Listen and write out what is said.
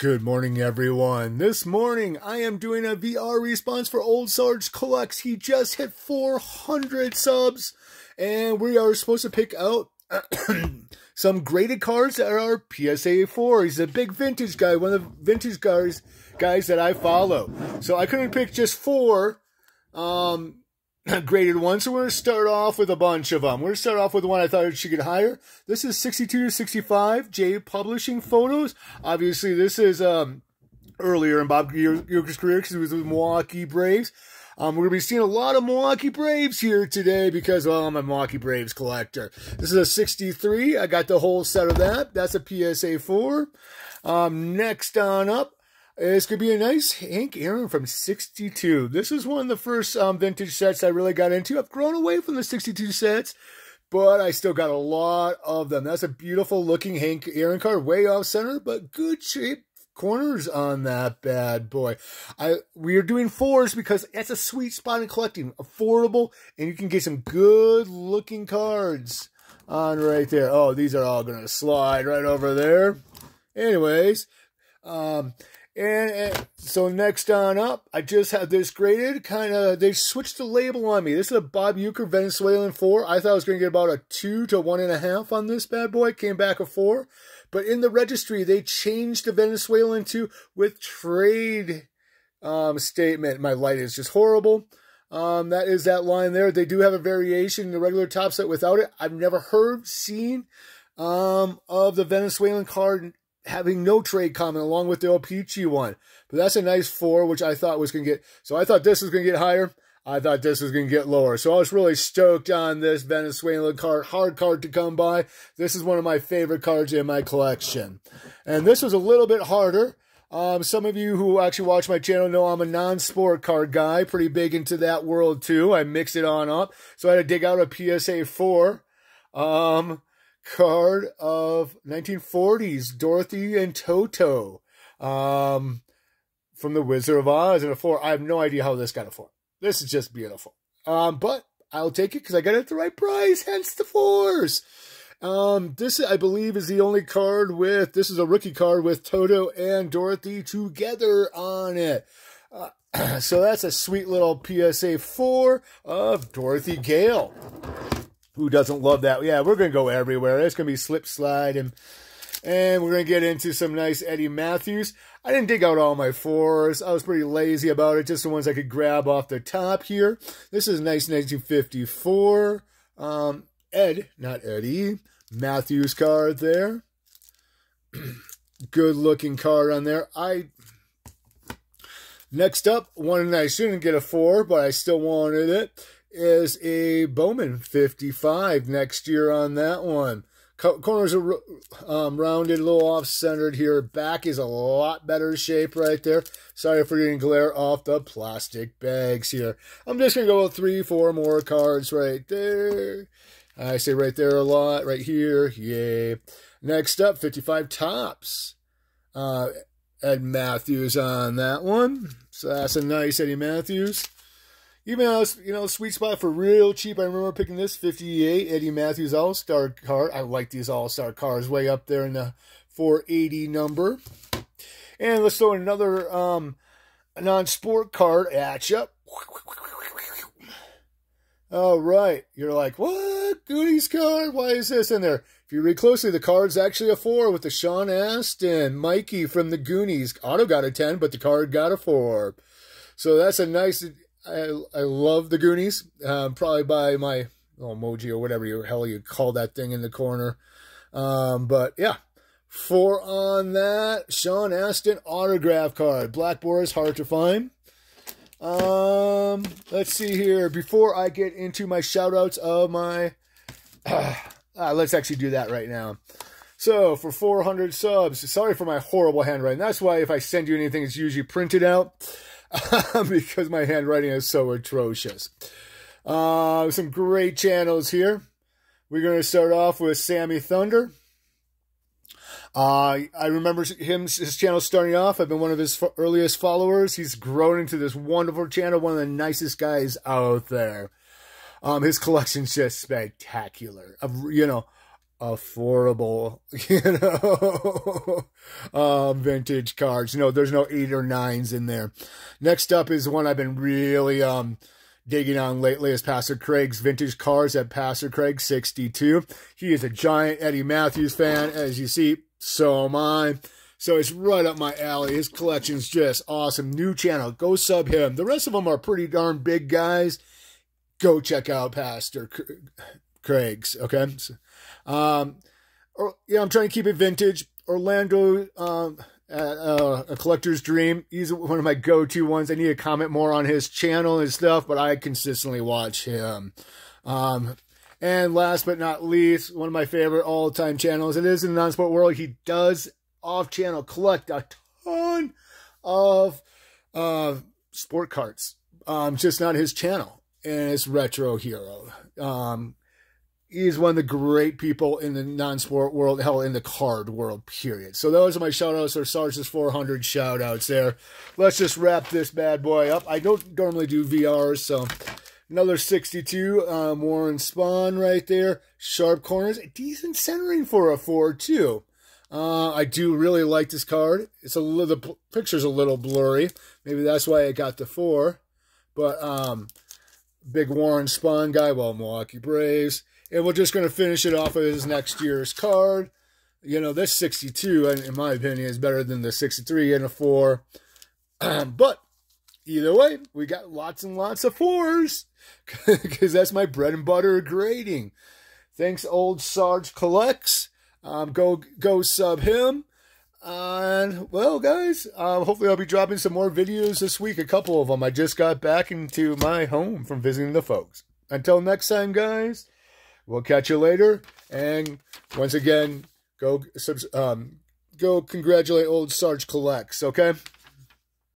Good morning, everyone. This morning, I am doing a VR response for Old Sarge Collects. He just hit 400 subs, and we are supposed to pick out some graded cards that are PSA 4. He's a big vintage guy, one of the vintage guys that I follow. So I couldn't pick just 4 graded ones, so we're going to start off with a bunch of them. We're going to start off with one I thought should get higher. This is 62 to 65 J Publishing Photos. Obviously, this is earlier in Bob Uecker's career because he was with Milwaukee Braves. We're going to be seeing a lot of Milwaukee Braves here today because, well, I'm a Milwaukee Braves collector. This is a 63. I got the whole set of that. That's a PSA 4. Next on up, it's going to be a nice Hank Aaron from 62. This is one of the first vintage sets I really got into. I've grown away from the 62 sets, but I still got a lot of them. That's a beautiful looking Hank Aaron card, way off center, but good shape corners on that bad boy. We are doing 4s because that's a sweet spot in collecting. Affordable, and you can get some good looking cards on right there. Oh, these are all going to slide right over there. Anyways, and so next on up, I just had this graded, they switched the label on me. This is a Bob Uecker Venezuelan 4. I thought I was going to get about a 2 to 1.5 on this bad boy. Came back a 4. But in the registry, they changed the Venezuelan 2 with trade statement. My light is just horrible. That is that line there. They do have a variation in the regular top set without it. I've never seen of the Venezuelan card having no trade comment along with the Opeachy one. But that's a nice 4, which I thought was going to get. So I thought this was going to get higher. I thought this was going to get lower. So I was really stoked on this Venezuelan card. Hard card to come by. This is one of my favorite cards in my collection. And this was a little bit harder. Some of you who actually watch my channel know I'm a non-sport card guy. Pretty big into that world too. I mix it on up. So I had to dig out a PSA 4. Card of 1940s, Dorothy and Toto, from The Wizard of Oz, and a 4. I have no idea how this got a 4. This is just beautiful. But I'll take it because I got it at the right price, hence the 4s. This, I believe, is the only card with, this is a rookie card with Toto and Dorothy together on it. So that's a sweet little PSA 4 of Dorothy Gale. Who doesn't love that? Yeah, we're going to go everywhere. It's going to be slip, slide, and we're going to get into some nice Eddie Matthews. I didn't dig out all my 4s. I was pretty lazy about it. Just the ones I could grab off the top here. This is nice 1954. Ed, not Eddie, Matthews card there. Good looking card on there. Next up, one I shouldn't get a 4, but I still wanted it, is a Bowman 55 next year on that one. Corners are rounded, a little off-centered here. Back is a lot better shape right there. Sorry for getting glare off the plastic bags here. I'm just going to go with 3, 4 more cards right there. I say right there a lot. Right here. Yay. Next up, 55 Tops. Ed Matthews on that one. So that's a nice Eddie Matthews. Even though it's, sweet spot for real cheap. I remember picking this 58 Eddie Matthews All-Star card. I like these All-Star cards way up there in the 480 number. And let's throw another non-sport card at you. All right. You're like, what? Goonies card? Why is this in there? If you read closely, the card's actually a 4 with the Sean Astin, Mikey from the Goonies. Auto got a 10, but the card got a 4. So that's a nice... I love the Goonies, probably by my emoji or whatever the hell you call that thing in the corner. But yeah, 4 on that. Sean Astin autograph card. Black Boris, hard to find. Let's see here. Before I get into my shout-outs of my... let's actually do that right now. So, for 400 subs, sorry for my horrible handwriting. That's why if I send you anything, it's usually printed out. Because my handwriting is so atrocious. Some great channels here. We're going to start off with Sammy Thunder. I remember his channel starting off. I've been one of his earliest followers. He's grown into this wonderful channel. One of the nicest guys out there. His collection's just spectacular. affordable, vintage cards. No, there's no 8 or 9s in there. Next up is one I've been really digging on lately, is Pastor Craig's vintage cars at Pastor Craig 62. He is a giant Eddie Matthews fan, as you see. So am I. So it's right up my alley. His collection's just awesome. New channel. Go sub him. The rest of them are pretty darn big guys. Go check out Pastor Craig's, okay? I'm trying to keep it vintage. Orlando, a collector's dream. He's one of my go-to ones. I need to comment more on his channel and stuff, but I consistently watch him. And last but not least, one of my favorite all-time channels. It is in the non-sport world. He does off-channel collect a ton of sport cards. Just not his channel. And it's Retro Hero. He's one of the great people in the non-sport world, hell, in the card world, period. So those are my shout-outs, or Sarge's 400 shout-outs there. Let's just wrap this bad boy up. I don't normally do VRs, so another 62, Warren Spahn right there. Sharp corners, decent centering for a 4, too. I do really like this card. It's the picture's a little blurry. Maybe that's why I got the 4. But, big Warren Spahn guy, well, Milwaukee Braves. And we're just going to finish it off with his next year's card. You know, this 62, in my opinion, is better than the 63 and a 4. But either way, we got lots and lots of 4s. Because that's my bread and butter grading. Thanks, old Sarge Collects. Go sub him. And, well, guys, hopefully I'll be dropping some more videos this week. A couple of them. I just got back into my home from visiting the folks. Until next time, guys, we'll catch you later. And once again, go congratulate old Sarge Collects, okay?